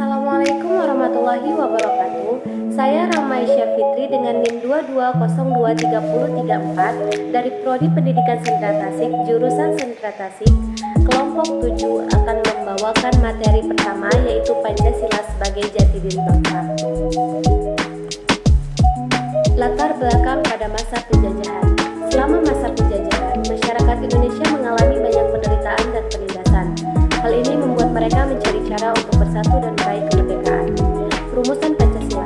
Assalamualaikum warahmatullahi wabarakatuh. Saya Ramaisyah Fitri dengan NIM 22023034 dari Prodi Pendidikan Sendra Tasik, jurusan Sendra Tasik, kelompok 7 akan membawakan materi pertama yaitu Pancasila sebagai jati diri bangsa. Latar belakang pada masa penjajahan. Selama masa penjajahan, masyarakat Indonesia mengalami banyak penderitaan dan penindasan. Hal ini membuat mereka mencari cara untuk bersatu dan meraih kemerdekaan. Perumusan Pancasila.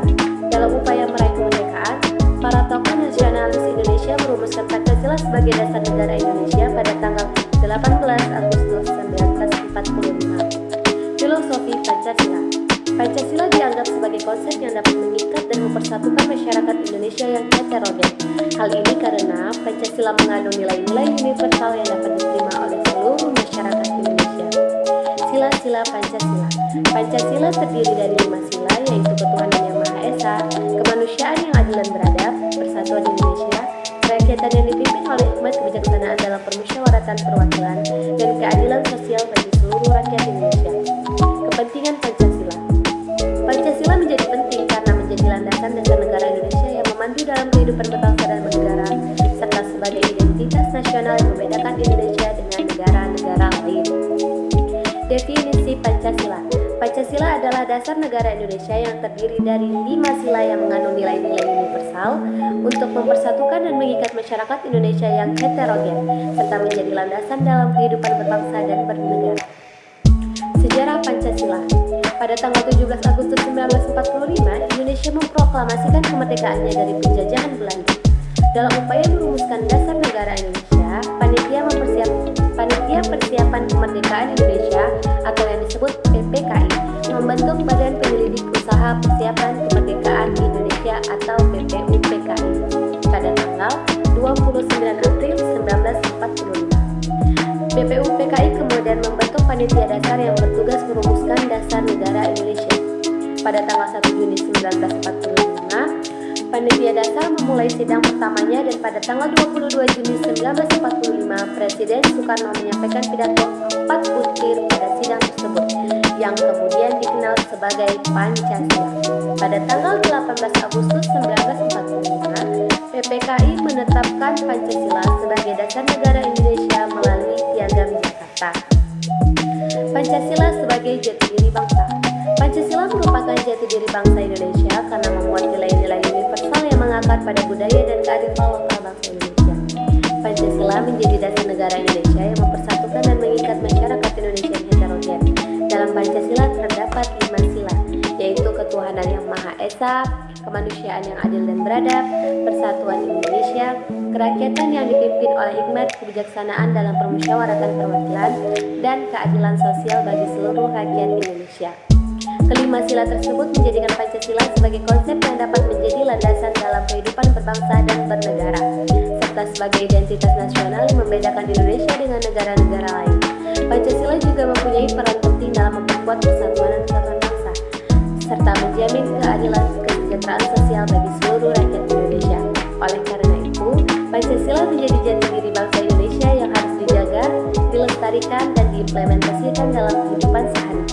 Dalam upaya meraih kemerdekaan, para tokoh nasionalis Indonesia merumuskan Pancasila sebagai dasar negara Indonesia pada tanggal 18 Agustus 1945. Filosofi Pancasila. Pancasila dianggap sebagai konsep yang dapat mengikat dan mempersatukan masyarakat Indonesia yang heterogen. Hal ini karena Pancasila mengandung nilai-nilai universal yang dapat diterima oleh seluruh masyarakat Indonesia. Sila-sila Pancasila. Pancasila terdiri dari 5 sila, yaitu ketuhanan yang Maha Esa, kemanusiaan yang adil dan beradab, persatuan Indonesia, kerakyatan yang dipimpin oleh hikmat kebijaksanaan dalam permusyawaratan perwakilan, dan keadilan sosial bagi seluruh rakyat Indonesia. Kepentingan Pancasila. Pancasila menjadi penting karena menjadi landasan dasar negara Indonesia yang memandu dalam kehidupan berbangsa dan bernegara, serta sebagai identitas nasional yang membedakan Indonesia dengan negara-negara lain. Definisi Pancasila. Pancasila adalah dasar negara Indonesia yang terdiri dari 5 sila yang mengandung nilai-nilai universal untuk mempersatukan dan mengikat masyarakat Indonesia yang heterogen, serta menjadi landasan dalam kehidupan berbangsa dan bernegara. Sejarah Pancasila. Pada tanggal 17 Agustus 1945, Indonesia memproklamasikan kemerdekaannya dari penjajahan Belanda. Dalam upaya merumuskan dasar negara Indonesia, Panitia Persiapan Kemerdekaan Indonesia atau yang disebut PPKI membentuk Badan Penyelidik Usaha Persiapan Kemerdekaan Indonesia atau BPUPKI pada tanggal 29 April 1945. BPUPKI kemudian membentuk panitia dasar yang bertugas merumuskan dasar negara Indonesia. Pada tanggal 1 Juni 1945, panitia dasar memulai sidang pertamanya dan pada tanggal 22 Juni 1945 Presiden Soekarno menyampaikan pidato 4 butir pada sidang tersebut yang kemudian dikenal sebagai Pancasila. Pada tanggal 18 Agustus 1945, PPKI menetapkan Pancasila sebagai dasar negara Indonesia melalui Piagam Jakarta. Pancasila sebagai jati diri bangsa. Pancasila merupakan jati diri bangsa Indonesia karena memuat nilai-nilai universal yang mengakar pada budaya dan kearifan lokal bangsa Indonesia. Pancasila menjadi dasar negara Indonesia yang mempersatukan dan mengikat masyarakat Indonesia yang heterogen. Dalam Pancasila terdapat 5 sila, yaitu ketuhanan yang Maha Esa, kemanusiaan yang adil dan beradab, persatuan Indonesia, kerakyatan yang dipimpin oleh hikmat kebijaksanaan dalam permusyawaratan perwakilan, dan keadilan sosial bagi seluruh rakyat Indonesia. Kelima sila tersebut menjadikan Pancasila sebagai konsep yang dapat menjadi landasan dalam kehidupan berbangsa dan bernegara, serta sebagai identitas nasional yang membedakan Indonesia dengan negara-negara lain. Pancasila juga mempunyai peran penting dalam memperkuat persatuan dan kesatuan bangsa, serta menjamin keadilan kesejahteraan sosial bagi seluruh rakyat Indonesia. Oleh karena itu, Pancasila menjadi jati diri bangsa Indonesia yang harus dijaga, dilestarikan, dan diimplementasikan dalam kehidupan sehari-hari.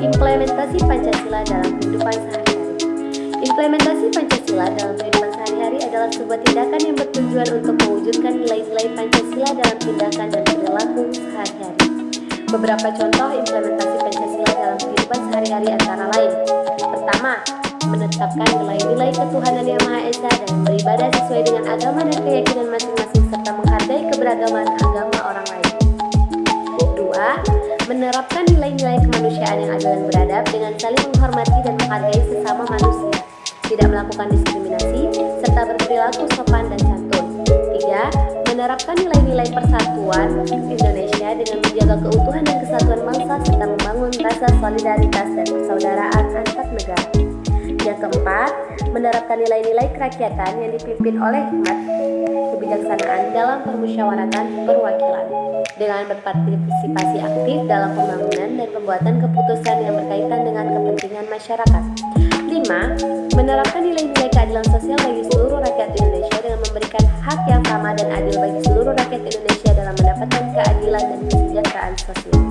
Implementasi Pancasila dalam kehidupan sehari-hari. Implementasi Pancasila dalam kehidupan sehari-hari adalah sebuah tindakan yang bertujuan untuk mewujudkan nilai-nilai Pancasila dalam tindakan dan perilaku sehari-hari. Beberapa contoh implementasi Pancasila dalam kehidupan sehari-hari antara lain. Pertama, menetapkan nilai-nilai ketuhanan yang Maha Esa dan beribadah sesuai dengan agama dan keyakinan masing-masing serta menghargai keberagaman agama orang lain. Dua, menerapkan nilai-nilai kemanusiaan yang adil dan beradab dengan saling menghormati dan menghargai sesama manusia, tidak melakukan diskriminasi, serta berperilaku sopan dan santun. 3. Menerapkan nilai-nilai persatuan Indonesia dengan menjaga keutuhan dan kesatuan bangsa serta membangun rasa solidaritas dan persaudaraan antar negara. Yang keempat, menerapkan nilai-nilai kerakyatan yang dipimpin oleh hikmat kebijaksanaan dalam permusyawaratan perwakilan dengan berpartisipasi aktif dalam pembangunan dan pembuatan keputusan yang berkaitan dengan kepentingan masyarakat. 5. Menerapkan nilai-nilai keadilan sosial bagi seluruh rakyat Indonesia dengan memberikan hak yang sama dan adil bagi seluruh rakyat Indonesia dalam mendapatkan keadilan dan kesejahteraan sosial.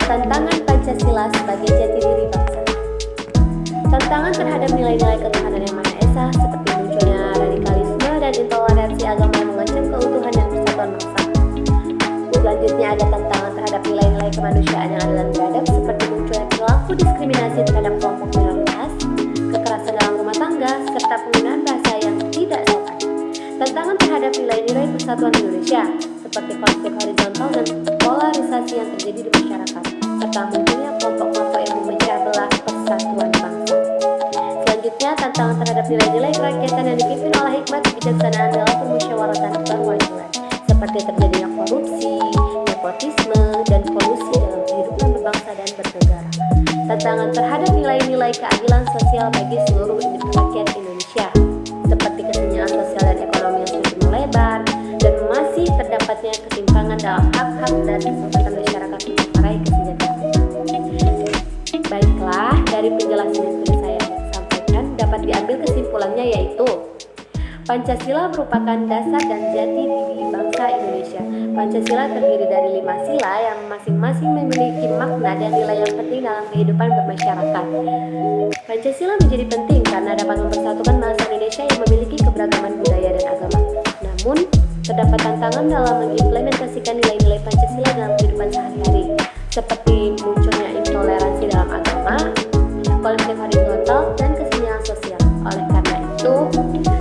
Tantangan Pancasila sebagai jati diri bangsa. Tantangan terhadap nilai-nilai ketuhanan yang Maha Esa seperti munculnya radikalisme dan intoleransi agama yang mengancam keutuhan dan persatuan bangsa. Selanjutnya ada tantangan terhadap nilai-nilai kemanusiaan yang adil dan beradab seperti munculnya perilaku diskriminasi terhadap kelompok minoritas, kekerasan dalam rumah tangga, serta penggunaan bahasa yang tidak sopan. Tantangan terhadap nilai-nilai persatuan Indonesia seperti konflik horizontal dan polarisasi yang terjadi di masyarakat, serta munculnya kelompok-kelompok yang memecah belah persatuan bangsa. Selanjutnya, tantangan terhadap nilai-nilai kerakyatan yang dipimpin oleh hikmat kebijaksanaan dalam permusyawaratan perwakilan, seperti terjadinya korupsi, nepotisme, dan kolusi dalam kehidupan berbangsa dan bernegara. Tantangan terhadap nilai-nilai keadilan sosial bagi seluruh rakyat Indonesia, seperti kesenjangan sosial dan ekonomi yang semakin melebar, dan masih terdapatnya ketimpangan dalam hak-hak dan kesempatan masyarakat untuk meraih kesejahteraan. Baiklah, dari penjelasan yang sudah saya sampaikan dapat diambil kesimpulannya yaitu Pancasila merupakan dasar dan jati diri bangsa Indonesia. Pancasila terdiri dari 5 sila yang masing-masing memiliki makna dan nilai yang penting dalam kehidupan bermasyarakat. Pancasila menjadi penting karena dapat mempersatukan bangsa Indonesia yang memiliki keberagaman budaya dan agama. Namun, terdapat tantangan dalam mengimplementasikan nilai-nilai Pancasila dalam kehidupan sehari-hari, seperti munculnya intoleransi dalam agama, konflik horizontal, dan kesenjangan sosial. Oleh karena itu,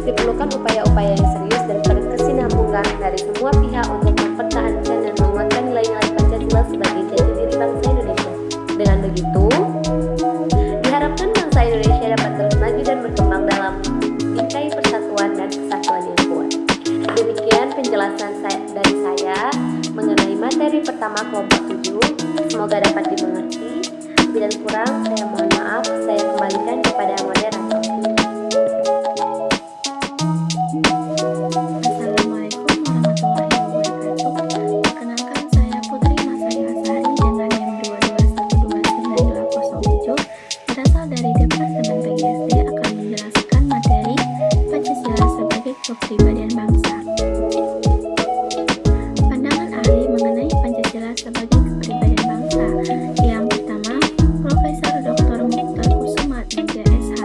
diperlukan upaya-upaya yang serius dan berkesinambungan dari semua pihak untuk mempertahankan dan menguatkan nilai-nilai Pancasila sebagai jati diri bangsa Indonesia. Dengan begitu, diharapkan bangsa Indonesia dapat terus maju dan berkembang dalam bingkai persatuan dan kesatuan yang kuat. Demikian penjelasan dari saya mengenai materi pertama kelompok 7. Semoga dapat dimengerti. Bila kurang, saya mohon maaf. Saya kembalikan kepada moderator. Assalamualaikum warahmatullahi wabarakatuh. Perkenalkan, saya Putri Masari Hasari dengan NIM 2212907, berasal dari Departemen PGSD, akan menjelaskan materi Pancasila sebagai kepribadian bangsa. Pandangan ahli mengenai Pancasila sebagai kepribadian bangsa. Yang pertama, Profesor Dr. Mukhtar Kusuma Atmaja SH.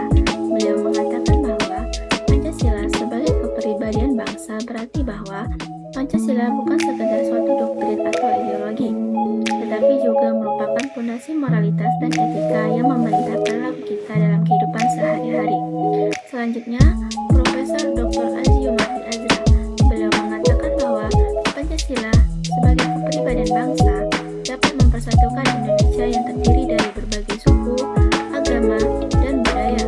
Beliau mengatakan bahwa Pancasila sebagai kepribadian bangsa berarti bahwa Pancasila bukan sekedar suatu doktrin atau ideologi, tetapi juga merupakan fondasi moralitas dan etika yang memerintah perilaku kita dalam kehidupan sehari-hari. Selanjutnya, Profesor Dr. Azio Mahdi Azra. Beliau mengatakan bahwa Pancasila sebagai kepribadian bangsa dapat mempersatukan Indonesia yang terdiri dari berbagai suku, agama, dan budaya.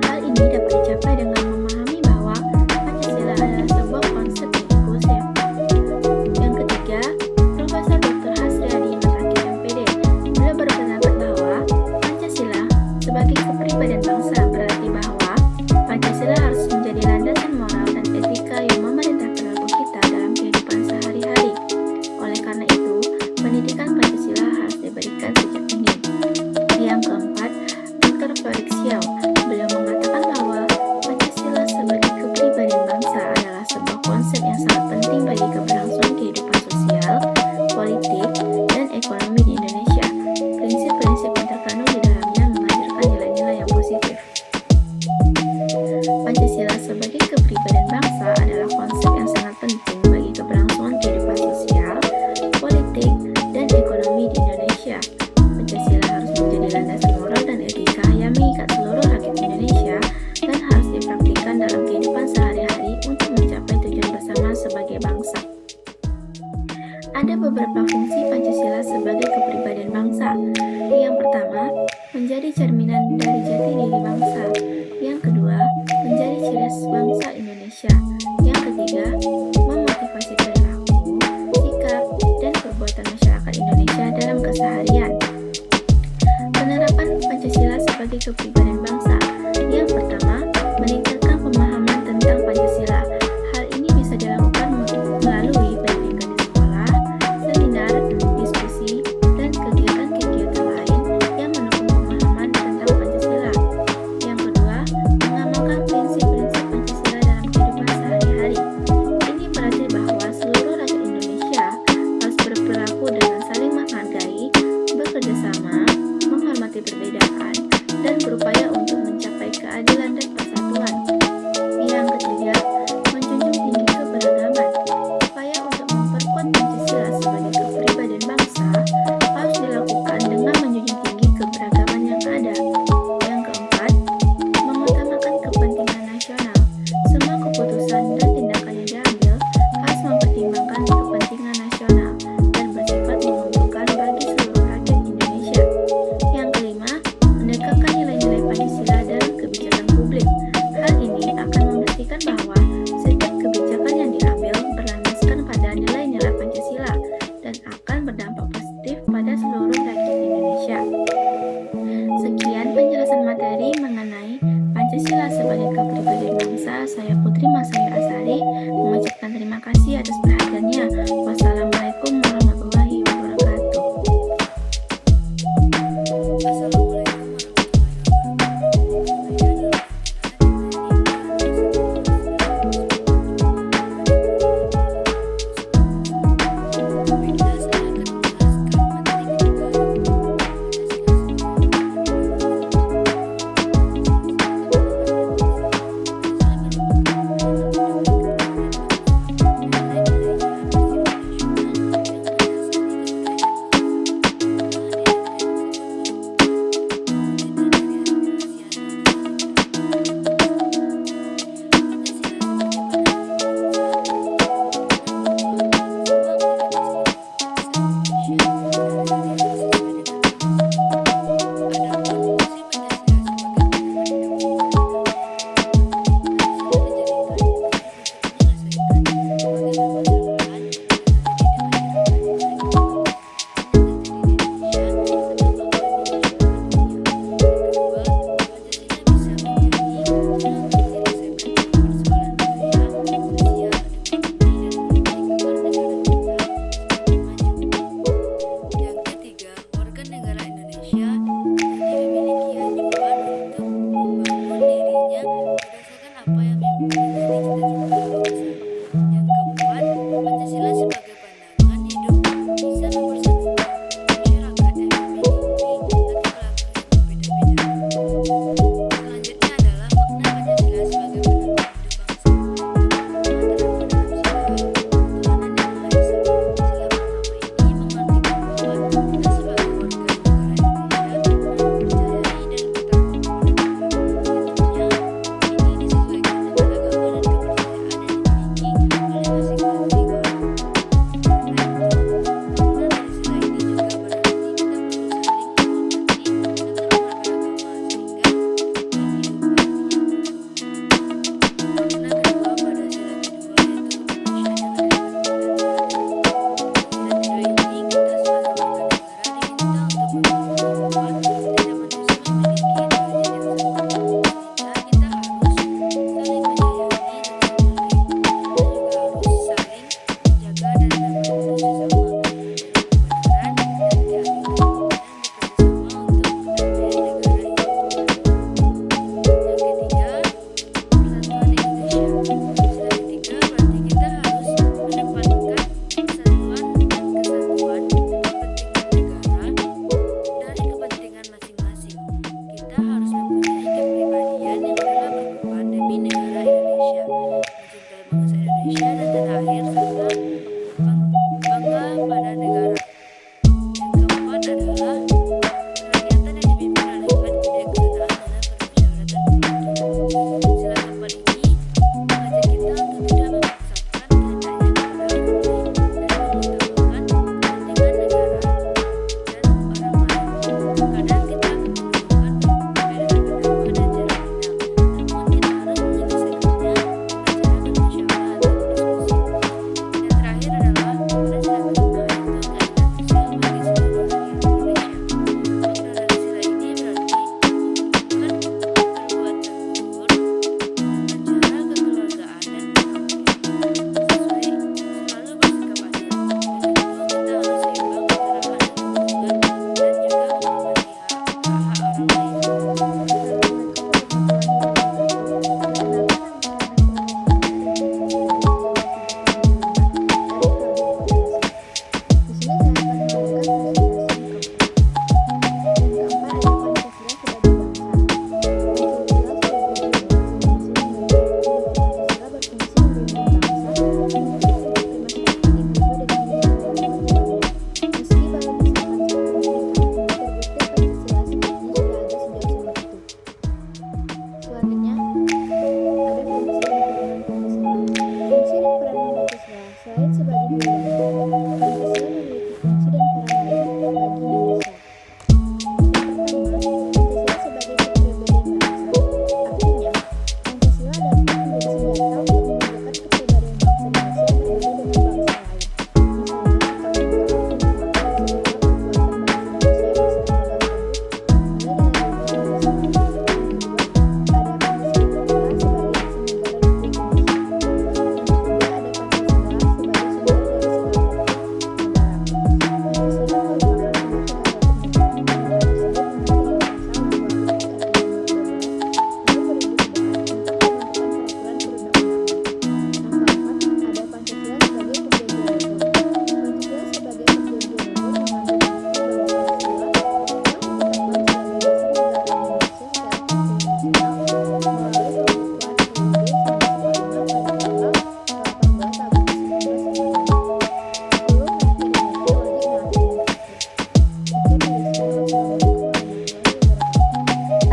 Hal ini dapat dicapai dengan memahami bahwa Pancasila adalah sebuah konsep yang inklusif. Yang ketiga, Profesor Dr. Hasriadi Matakir MPD. Beliau berpendapat bahwa Pancasila sebagai kepribadian bangsa berarti bahwa Pancasila harus menjadi landasan moral dan etika yang memerintah perilaku kita dalam kehidupan sehari-hari. Oleh karena itu, pendidikan Pancasila harus diberikan sejak dini. Yang keempat, Dr. Felix Xiao. Beliau mengatakan bahwa Pancasila sebagai kepribadian bangsa adalah sebuah konsep yang sangat penting bagi keberlangsungan kehidupan sosial, politik, dan ekonomi di Indonesia. Prinsip-prinsip yang terkandung di dalamnya mengajarkan nilai-nilai yang positif. Pancasila sebagai kepribadian bangsa adalah konsep yang sangat penting bagi keberlangsungan kehidupan sosial, politik, dan ekonomi di Indonesia. Pancasila harus menjadi landasan moral dan etika yang mengikat seluruh rakyat Indonesia dan harus dipraktikkan dalam kehidupan sehari-hari untuk mencapai tujuan bersama sebagai bangsa. Ada beberapa fungsi Pancasila sebagai kepribadian bangsa. Yang pertama, menjadi cerminan dari jati diri bangsa. Yang kedua, menjadi ciri khas bangsa Indonesia. Yang ketiga, memotivasi perilaku, sikap, dan perbuatan masyarakat Indonesia dalam keseharian. Penerapan Pancasila sebagai kepribadian bangsa. Yang pertama, meningkatkan pemahaman tentang Pancasila. Hal ini bisa dilakukan melalui pendidikan di sekolah, seminar, diskusi, dan kegiatan-kegiatan lain yang mendukung pemahaman tentang Pancasila. Yang kedua, mengamalkan prinsip-prinsip Pancasila dalam kehidupan sehari-hari. Ini berarti bahwa seluruh rakyat Indonesia harus berperilaku dengan saling menghargai, bekerja sama, berupaya untuk mencapai keadilan dan persatuan. Yang ketiga, menjunjung tinggi keberagaman. Upaya untuk memperkuat Pancasila sebagai kepribadian bangsa harus dilakukan dengan menjunjung tinggi keberagaman yang ada. Yang keempat, mengutamakan kepentingan nasional. Semua keputusan dan tindakan yang diambil harus mempertimbangkan kepentingan nasional dan bersifat menguntungkan bagi seluruh rakyat Indonesia. Yang kelima, mendekatkan nilai-nilai Pancasila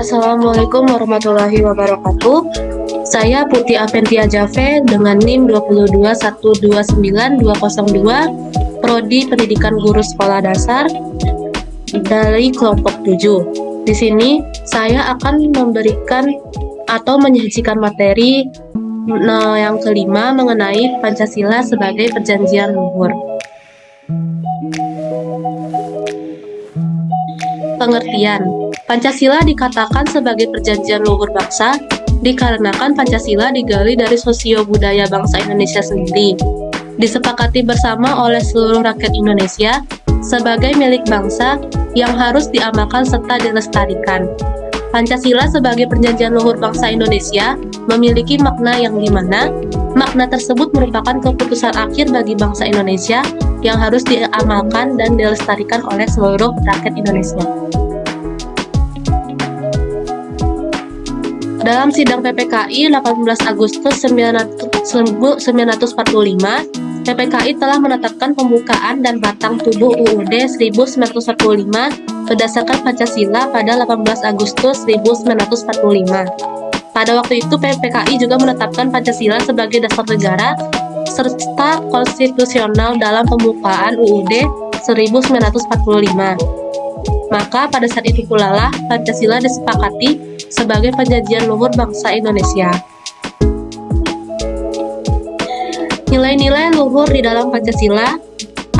Assalamualaikum warahmatullahi wabarakatuh. Saya Putih Aventia Jave dengan NIM 221292202, Prodi Pendidikan Guru Sekolah Dasar dari kelompok 7. Di sini saya akan memberikan atau menyajikan materi yang kelima mengenai Pancasila sebagai perjanjian luhur. Pengertian: Pancasila dikatakan sebagai perjanjian luhur bangsa dikarenakan Pancasila digali dari sosio-budaya bangsa Indonesia sendiri, disepakati bersama oleh seluruh rakyat Indonesia sebagai milik bangsa yang harus diamalkan serta dilestarikan. Pancasila sebagai perjanjian luhur bangsa Indonesia memiliki makna yang dimana makna tersebut merupakan keputusan akhir bagi bangsa Indonesia yang harus diamalkan dan dilestarikan oleh seluruh rakyat Indonesia. Dalam sidang PPKI 18 Agustus 1945, PPKI telah menetapkan pembukaan dan batang tubuh UUD 1945 berdasarkan Pancasila pada 18 Agustus 1945. Pada waktu itu, PPKI juga menetapkan Pancasila sebagai dasar negara serta konstitusional dalam pembukaan UUD 1945. Maka pada saat itu pula lah Pancasila disepakati sebagai perjanjian luhur bangsa Indonesia. Nilai-nilai luhur di dalam Pancasila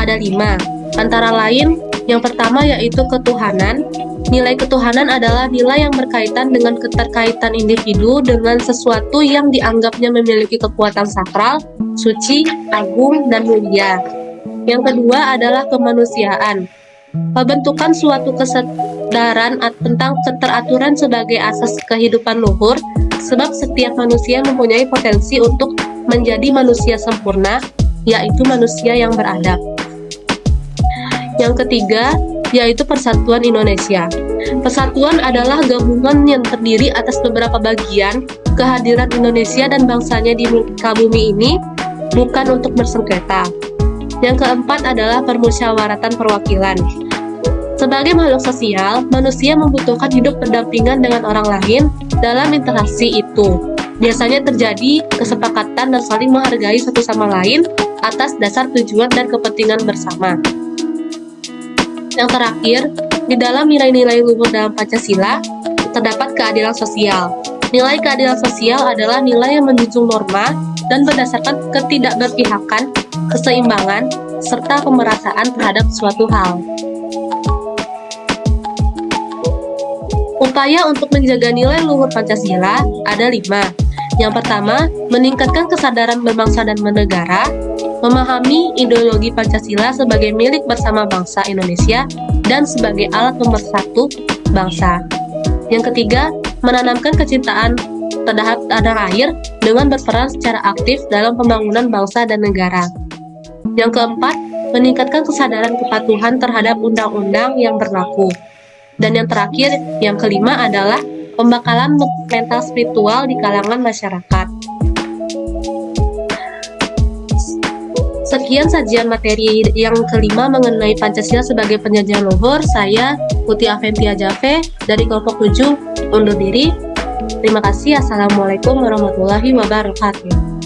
ada 5, antara lain yang pertama yaitu ketuhanan. Nilai ketuhanan adalah nilai yang berkaitan dengan keterkaitan individu dengan sesuatu yang dianggapnya memiliki kekuatan sakral, suci, agung, dan mulia. Yang kedua adalah kemanusiaan. Pembentukan suatu kesadaran tentang keteraturan sebagai asas kehidupan luhur, sebab setiap manusia mempunyai potensi untuk menjadi manusia sempurna, yaitu manusia yang beradab. Yang ketiga, yaitu Persatuan Indonesia. Persatuan adalah gabungan yang terdiri atas beberapa bagian. Kehadiran Indonesia dan bangsanya di muka bumi ini bukan untuk bersengketa. Yang keempat adalah permusyawaratan perwakilan. Sebagai makhluk sosial, manusia membutuhkan hidup berdampingan dengan orang lain dalam interaksi itu. Biasanya terjadi kesepakatan dan saling menghargai satu sama lain atas dasar tujuan dan kepentingan bersama. Yang terakhir, di dalam nilai-nilai luhur dalam Pancasila, terdapat keadilan sosial. Nilai keadilan sosial adalah nilai yang menjunjung norma dan berdasarkan ketidakberpihakan, keseimbangan, serta pemerataan terhadap suatu hal. Upaya untuk menjaga nilai luhur Pancasila ada 5. Yang pertama, meningkatkan kesadaran berbangsa dan bernegara, memahami ideologi Pancasila sebagai milik bersama bangsa Indonesia dan sebagai alat pemersatu bangsa. Yang ketiga, menanamkan kecintaan terhadap tanah air dengan berperan secara aktif dalam pembangunan bangsa dan negara. Yang keempat, meningkatkan kesadaran kepatuhan terhadap undang-undang yang berlaku. Dan yang terakhir, yang kelima adalah pembekalan mental spiritual di kalangan masyarakat. Sekian sajian materi yang kelima mengenai Pancasila sebagai perjanjian luhur. Saya Putih Aventia Jave dari kelompok 7 undur diri. Terima kasih. Assalamualaikum warahmatullahi wabarakatuh.